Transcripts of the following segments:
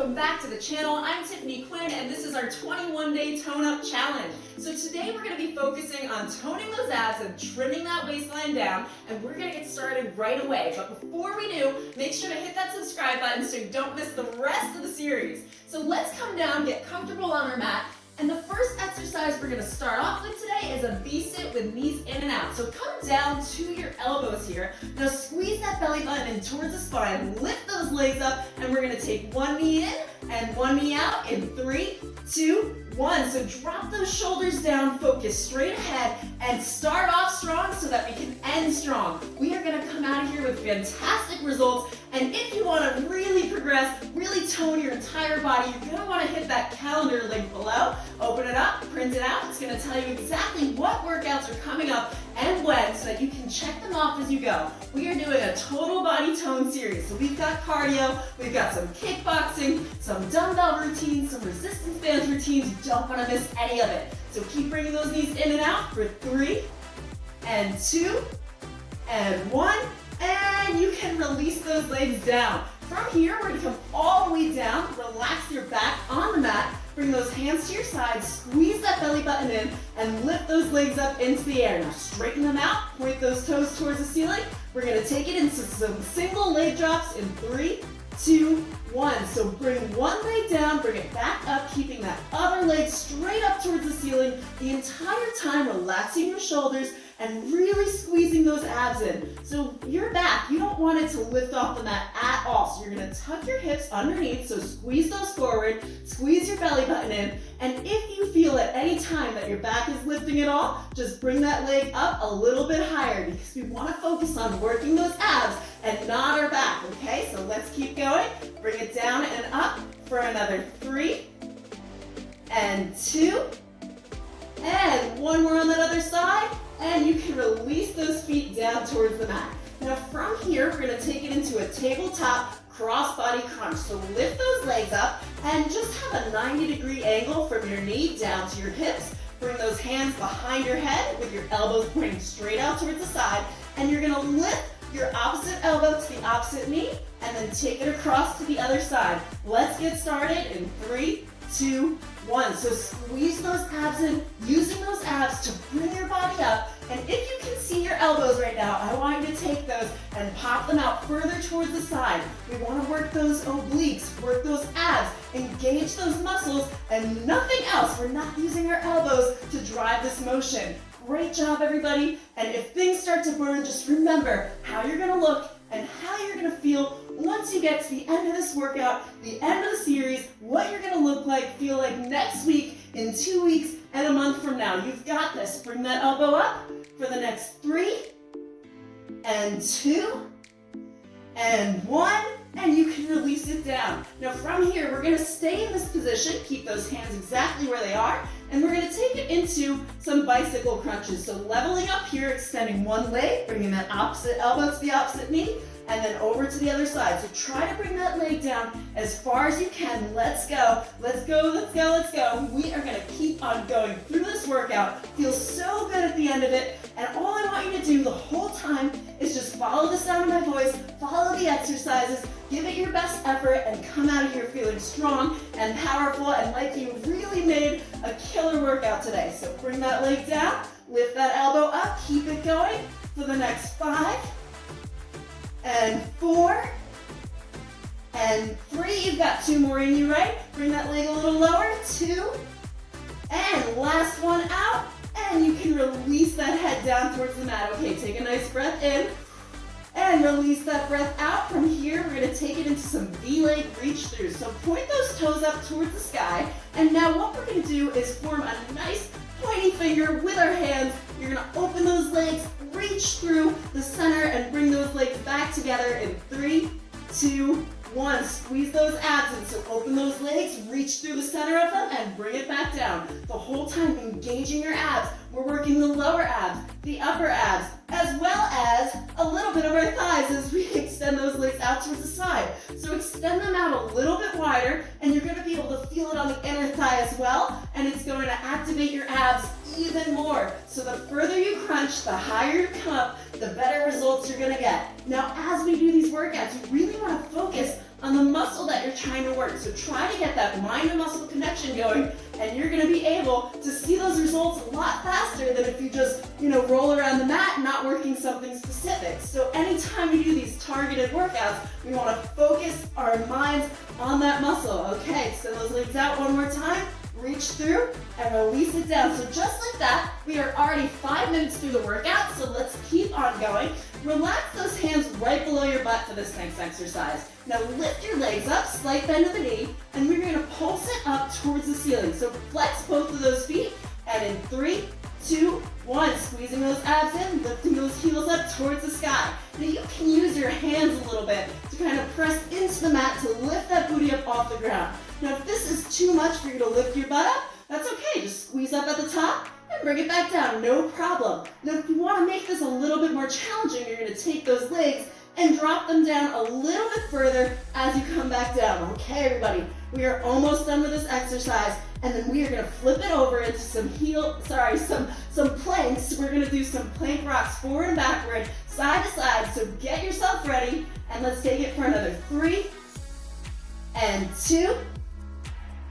welcome back to the channel. I'm Tiffany Quinn and this is our 21-day tone up challenge. So today we're going to be focusing on toning those abs and trimming that waistline down, and we're going to get started right away. But before we do, make sure to hit that subscribe button so you don't miss the rest of the series. So let's come down, get comfortable on our mat. And the first exercise we're going to start off with today is a V-sit with knees in and out. So come down to your elbows here. Now squeeze that belly button in towards the spine, lift those legs up, and we're going to take one knee in and one knee out in 3, 2, 1. So drop those shoulders down, focus straight ahead, and start off strong so that we can end strong. We are going to come out of here with fantastic results. And if you want to really progress, really tone your entire body, you're going to want to hit that calendar link below. Open it up, print it out. It's going to tell you exactly what workouts are coming up and when so that you can check them off as you go. We are doing a total body tone series. So we've got cardio, we've got some kickboxing, some dumbbell routines, some resistance bands routines. You don't want to miss any of it. So keep bringing those knees in and out for 3 and 2 and 1. And you can release those legs down. From here, we're going to come all the way down, relax your back on the mat, bring those hands to your sides, squeeze that belly button in, and lift those legs up into the air. Now straighten them out, point those toes towards the ceiling. We're going to take it into some single leg drops in 3, 2, 1. So bring one leg down, bring it back up, keeping that other leg straight up towards the ceiling the entire time, relaxing your shoulders and really squeezing those abs in. So your back, you don't want it to lift off the mat at all. So you're gonna tuck your hips underneath, so squeeze those forward, squeeze your belly button in, and if you feel at any time that your back is lifting at all, just bring that leg up a little bit higher because we wanna focus on working those abs and not our back, okay? So let's keep going. Bring it down and up for another 3 and 2, and one more on that other side. And you can release those feet down towards the mat. Now from here, we're gonna take it into a tabletop cross-body crunch. So lift those legs up and just have a 90-degree angle from your knee down to your hips. Bring those hands behind your head with your elbows pointing straight out towards the side. And you're gonna lift your opposite elbow to the opposite knee and then take it across to the other side. Let's get started in 3, 2, 1. So squeeze those abs in, using those abs to bring your body up. And if you can see your elbows right now, I want you to take those and pop them out further towards the side. We want to work those obliques, work those abs, engage those muscles, and nothing else. We're not using our elbows to drive this motion. Great job, everybody. And if things start to burn, just remember how you're going to look and how you're going to feel once you get to the end of this workout, the end of the series, what you're going to look like, feel like next week, in 2 weeks, and a month from now. You've got this. Bring that elbow up for the next 3 and 2 and 1, and you can release it down. Now from here, we're going to stay in this position, keep those hands exactly where they are, and we're going to take it into some bicycle crunches. So leveling up here, extending one leg, bringing that opposite elbow to the opposite knee, and then over to the other side. So try to bring that leg down as far as you can. Let's go, let's go, let's go, let's go. We are gonna keep on going through this workout. Feels so good at the end of it. And all I want you to do the whole time is just follow the sound of my voice, follow the exercises, give it your best effort, and come out of here feeling strong and powerful and like you really made a killer workout today. So bring that leg down, lift that elbow up, keep it going for the next 5 and 4 and 3. You've got 2 more in you, right? Bring that leg a little lower. 2 and last one out, and you can release that head down towards the mat. Okay, take a nice breath in and release that breath out. From here, we're going to take it into some V-leg reach through. So point those toes up towards the sky, and now what we're going to do is form a nice pointy finger with our hands. You're going to open those legs, reach through the center, and bring those legs back together in 3, 2, 1. Squeeze those abs in. So open those legs, reach through the center of them, and bring it back down. The whole time engaging your abs. We're working the lower abs, the upper abs, as well as a little bit of our thighs as we extend those legs out towards the side. So extend them out a little bit wider, and you're going to be able to feel it on the inner thigh as well, and it's going to activate your abs even more. So the further you crunch, the higher you come up, the better results you're going to get. Now, as we do these workouts, you really want to focus on the muscle that you're trying trying to work. So try to get that mind and muscle connection going, and you're gonna be able to see those results a lot faster than if you just, roll around the mat not working something specific. So anytime we do these targeted workouts, we wanna focus our minds on that muscle. Okay, send those legs out one more time. Reach through and release it down. So just like that, we are already 5 minutes through the workout, so let's keep on going. Relax those hands right below your butt for this next exercise. Now lift your legs up, slight bend of the knee, and we're gonna pulse it up towards the ceiling. So flex both of those feet, and in 3, 2, 1, squeezing those abs in, lifting those heels up towards the sky. Now you can use your hands a little bit to kind of press into the mat to lift that booty up off the ground. Now if this is too much for you to lift your butt up, that's okay. Just squeeze up at the top and bring it back down, no problem. Now if you want to make this a little bit more challenging, you're going to take those legs and drop them down a little bit further as you come back down. Okay, everybody, we are almost done with this exercise, and then we are going to flip it over into some planks. We're going to do some plank rocks forward and backward, side to side. So get yourself ready, and let's take it for another 3 and 2.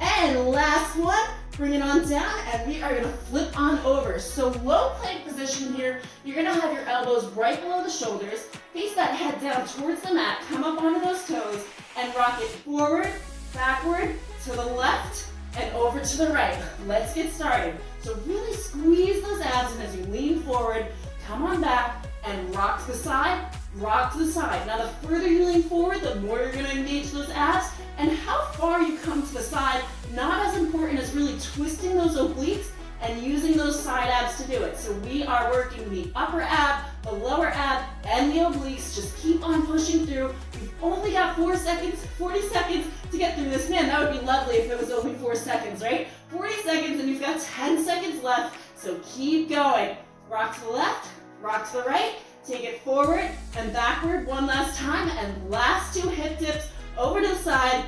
And last one, bring it on down, and we are gonna flip on over. So low plank position here, you're gonna have your elbows right below the shoulders, face that head down towards the mat, come up onto those toes, and rock it forward, backward, to the left, and over to the right. Let's get started. So really squeeze those abs in as you lean forward, come on back, and rock to the side, rock to the side. Now the further you lean forward, the more you're gonna engage those abs, and how far you come to the side, not as important as really twisting those obliques and using those side abs to do it. So we are working the upper ab, the lower ab, and the obliques. Just keep on pushing through. We've only got 40 seconds to get through this. Man, that would be lovely if it was only 4 seconds, right? 40 seconds and you've got 10 seconds left, so keep going. Rock to the left, rock to the right, take it forward and backward one last time, and last 2 hip dips, over to the side,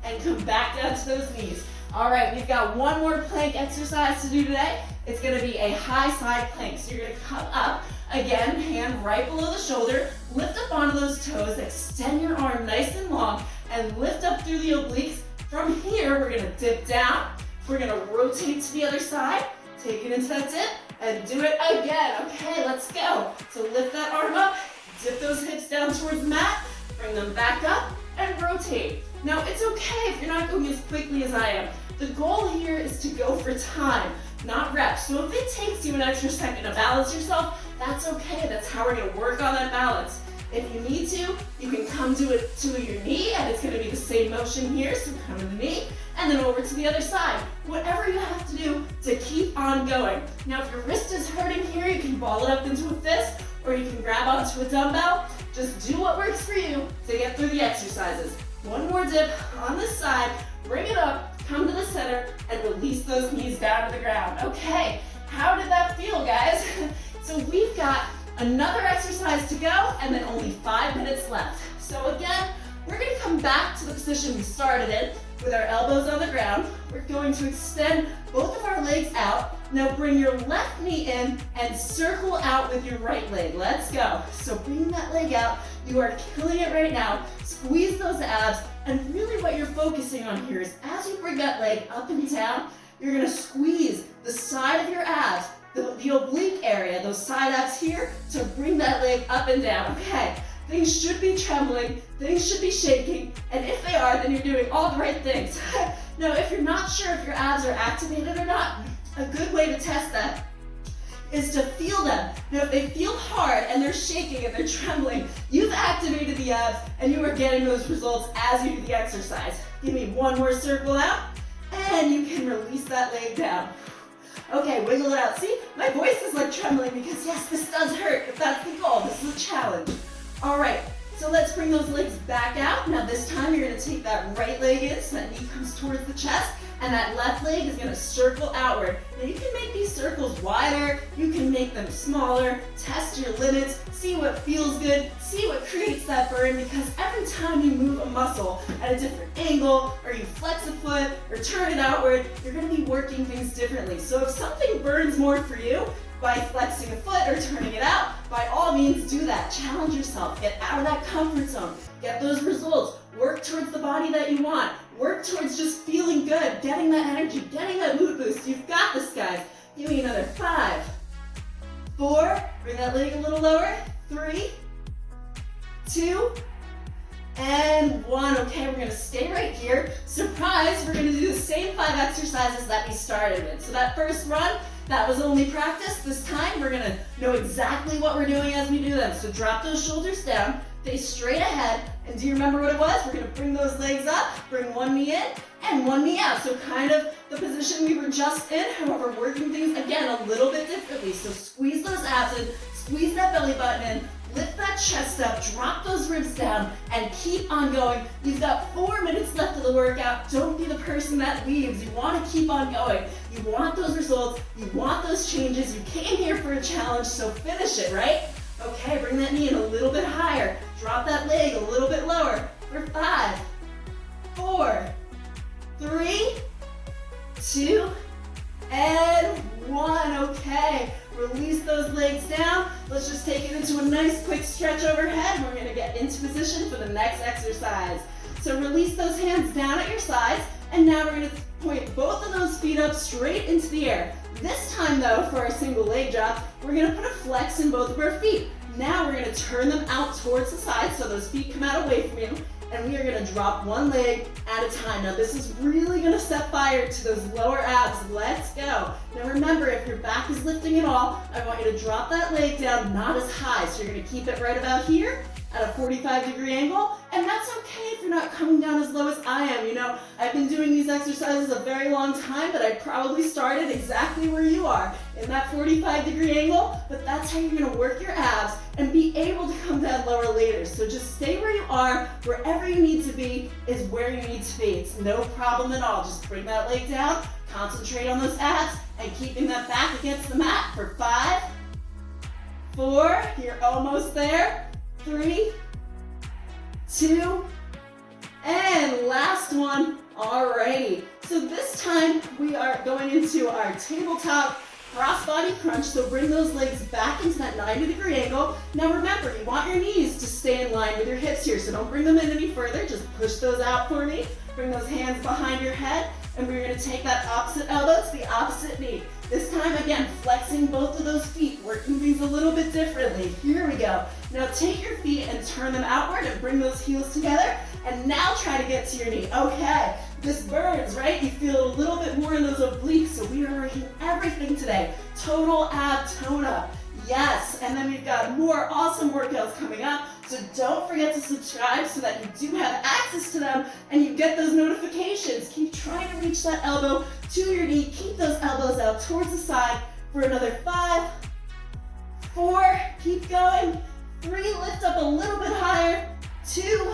and come back down to those knees. All right, we've got one more plank exercise to do today. It's gonna be a high side plank. So you're gonna come up, again, hand right below the shoulder, lift up onto those toes, extend your arm nice and long, and lift up through the obliques. From here, we're gonna dip down. We're gonna rotate to the other side, take it into that dip, and do it again. Okay, let's go. So lift that arm up, dip those hips down towards the mat, bring them back up, and rotate. Now, it's okay if you're not going as quickly as I am. The goal here is to go for time, not reps. So if it takes you an extra second to balance yourself, that's okay. That's how we're gonna work on that balance. If you need to, you can come to it to your knee, and it's gonna be the same motion here. So come to the knee, and then over to the other side. Whatever you have to do to keep on going. Now, if your wrist is hurting here, you can ball it up into a fist, or you can grab onto a dumbbell. Just do what works for you to get through the exercises. One more dip on this side, bring it up, come to the center, and release those knees down to the ground. Okay, how did that feel, guys? So we've got another exercise to go, and then only 5 minutes left. So again, we're gonna come back to the position we started in with our elbows on the ground. We're going to extend both of our legs out. Now bring your left knee in and circle out with your right leg. Let's go. So bring that leg out. You are killing it right now. Squeeze those abs, and really what you're focusing on here is as you bring that leg up and down, you're gonna squeeze the side of your abs, the oblique area, those side abs here, to bring that leg up and down. Okay, things should be trembling, things should be shaking, and if they are, then you're doing all the right things. Now, if you're not sure if your abs are activated or not, a good way to test that is to feel them. Now, if they feel hard and they're shaking and they're trembling, you've activated the abs and you are getting those results as you do the exercise. Give me one more circle out, and you can release that leg down. Okay, wiggle it out. See, my voice is like trembling because yes, this does hurt, but that's the goal. This is a challenge. All right, so let's bring those legs back out. Now this time you're gonna take that right leg in so that knee comes towards the chest, and that left leg is gonna circle outward. Now you can make these circles wider, you can make them smaller, test your limits, see what feels good, see what creates that burn, because every time you move a muscle at a different angle, or you flex a foot, or turn it outward, you're gonna be working things differently. So if something burns more for you, by flexing a foot or turning it out, by all means do that. Challenge yourself. Get out of that comfort zone. Get those results. Work towards the body that you want. Work towards just feeling good, getting that energy, getting that mood boost. You've got this, guys. Give me another 5, 4, bring that leg a little lower, 3, 2, and 1. Okay, we're gonna stay right here. Surprise, we're gonna do the same 5 exercises that we started with. So that first run, that was only practice. This time, we're gonna know exactly what we're doing as we do them. So drop those shoulders down, face straight ahead, and do you remember what it was? We're gonna bring those legs up, bring one knee in, and one knee out. So kind of the position we were just in, however, working things, again, a little bit differently. So squeeze those abs in, squeeze that belly button in, lift that chest up, drop those ribs down, and keep on going. You've got 4 minutes left of the workout. Don't be the person that leaves. You want to keep on going. You want those results. You want those changes. You came here for a challenge, so finish it, right? Okay, bring that knee in a little bit higher. Drop that leg a little bit lower for 5, 4, 3, 2, and 1. Okay, release those legs down. Let's just take it into a nice quick stretch overhead. We're gonna get into position for the next exercise. So release those hands down at your sides, and now we're gonna point both of those feet up straight into the air. This time though, for our single leg drop, we're gonna put a flex in both of our feet. Now we're gonna turn them out towards the side so those feet come out away from you, and we are gonna drop one leg at a time. Now this is really gonna set fire to those lower abs. Let's go. Now remember, if your back is lifting at all, I want you to drop that leg down, not as high. So you're gonna keep it right about here at a 45-degree angle, and that's okay if you're not coming down as low as I am. You know, I've been doing these exercises a very long time, but I probably started exactly where you are, in that 45-degree angle, but that's how you're gonna work your abs and be able to come down lower later. So just stay where you are. Wherever you need to be is where you need to be. It's no problem at all. Just bring that leg down, concentrate on those abs, and keeping that back against the mat for 5, 4, you're almost there, 3, 2, and last one. Alrighty, so this time we are going into our tabletop cross-body crunch. So bring those legs back into that 90-degree angle. Now remember, you want your knees to stay in line with your hips here, so don't bring them in any further. Just push those out for me. Bring those hands behind your head, and we're gonna take that opposite elbow to the opposite knee. This time, again, flexing both of those feet, working things a little bit differently. Here we go. Now take your feet and turn them outward and bring those heels together. And now try to get to your knee. Okay, this burns, right? You feel it a little bit more in those obliques, so we are working everything today. Total ab tone up. Yes, and then we've got more awesome workouts coming up, so don't forget to subscribe so that you do have access to them and you get those notifications. Keep trying to reach that elbow to your knee. Keep those elbows out towards the side for another 5, 4, keep going, 3, lift up a little bit higher, 2,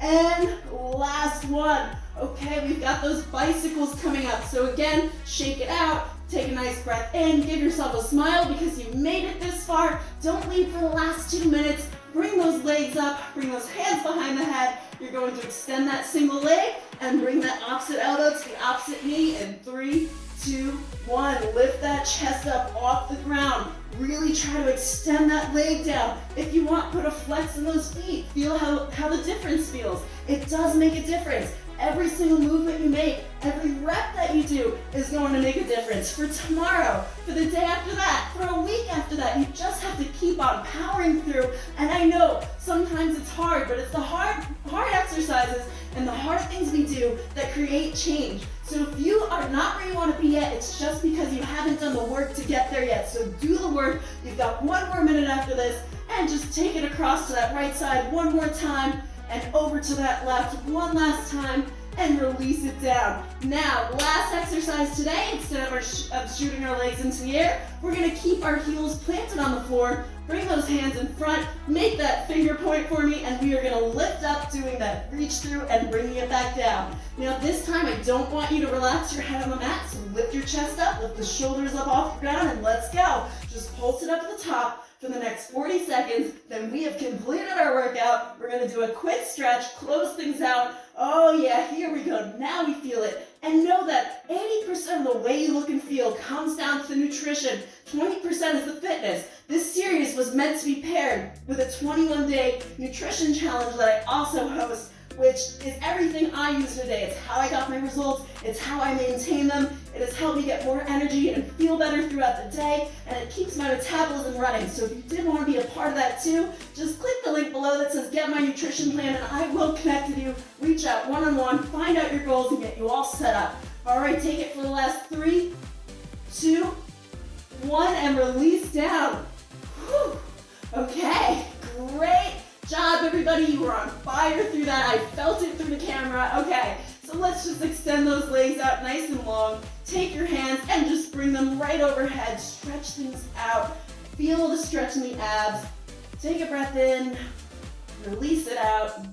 and last one. Okay, we've got those bicycles coming up. So again, shake it out. Take a nice breath in, give yourself a smile because you made it this far. Don't leave for the last 2 minutes. Bring those legs up, bring those hands behind the head. You're going to extend that single leg and bring that opposite elbow to the opposite knee in 3, 2, 1. Lift that chest up off the ground. Really try to extend that leg down. If you want, put a flex in those feet. Feel how the difference feels. It does make a difference. Every single movement you make, every rep that you do is going to make a difference. For tomorrow, for the day after that, for a week after that, you just have to keep on powering through. And I know sometimes it's hard, but it's the hard exercises and the hard things we do that create change. So if you are not where you want to be yet, it's just because you haven't done the work to get there yet. So do the work. You've got 1 more minute after this, and just take it across to that right side one more time, and over to that left one last time, and release it down. Now, last exercise today, instead of shooting our legs into the air, we're gonna keep our heels planted on the floor, bring those hands in front, make that finger point for me, and we are gonna lift up, doing that reach through and bringing it back down. Now this time, I don't want you to relax your head on the mat, so lift your chest up, lift the shoulders up off the ground, and let's go. Just pulse it up at the top for the next 40 seconds. Then we have completed our workout. We're gonna do a quick stretch, close things out. Oh yeah, here we go. Now we feel it. And know that 80% of the way you look and feel comes down to the nutrition. 20% is the fitness. This series was meant to be paired with a 21-day nutrition challenge that I also host, which is everything I use today. It's how I got my results, it's how I maintain them, it has helped me get more energy and feel better throughout the day, and it keeps my metabolism running. So if you did want to be a part of that too, just click the link below that says get my nutrition plan and I will connect with you, reach out one-on-one, find out your goals and get you all set up. All right, take it for the last 3, 2, 1, and release down. Whew. Okay, great job, everybody. You were on fire through that. I felt it through the camera. Okay, so let's just extend those legs out nice and long. Take your hands and just bring them right overhead. Stretch things out. Feel the stretch in the abs. Take a breath in. Release it out.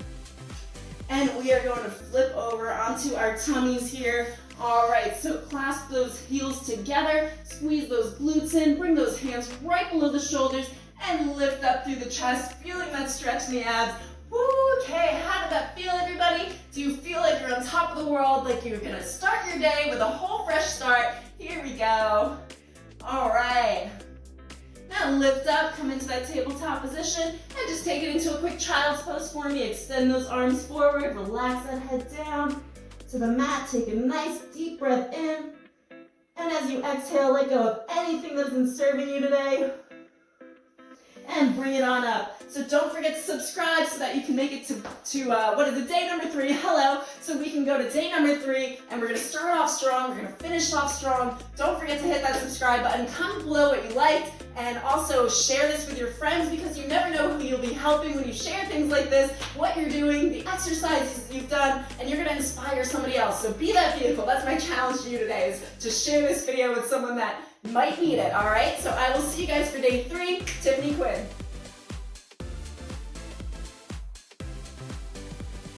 And we are going to flip over onto our tummies here. All right, so clasp those heels together. Squeeze those glutes in. Bring those hands right below the shoulders. And lift up through the chest, feeling that stretch in the abs. Okay, how did that feel, everybody? Do you feel like you're on top of the world, like you're gonna start your day with a whole fresh start? Here we go. All right. Now lift up, come into that tabletop position, and just take it into a quick child's pose for me. Extend those arms forward, relax that head down to the mat. Take a nice deep breath in. And as you exhale, let go of anything that isn't serving you today. And bring it on up. So don't forget to subscribe so that you can make it to what is it, day number 3, hello. So we can go to day number 3 and we're gonna start off strong, we're gonna finish off strong. Don't forget to hit that subscribe button, comment below what you liked, and also share this with your friends because you never know who you'll be helping when you share things like this, what you're doing, the exercises you've done, and you're gonna inspire somebody else. So be that vehicle. That's my challenge to you today, is to share this video with someone that might need it, all right? So I will see you guys for day 3. Tiffany Quinn.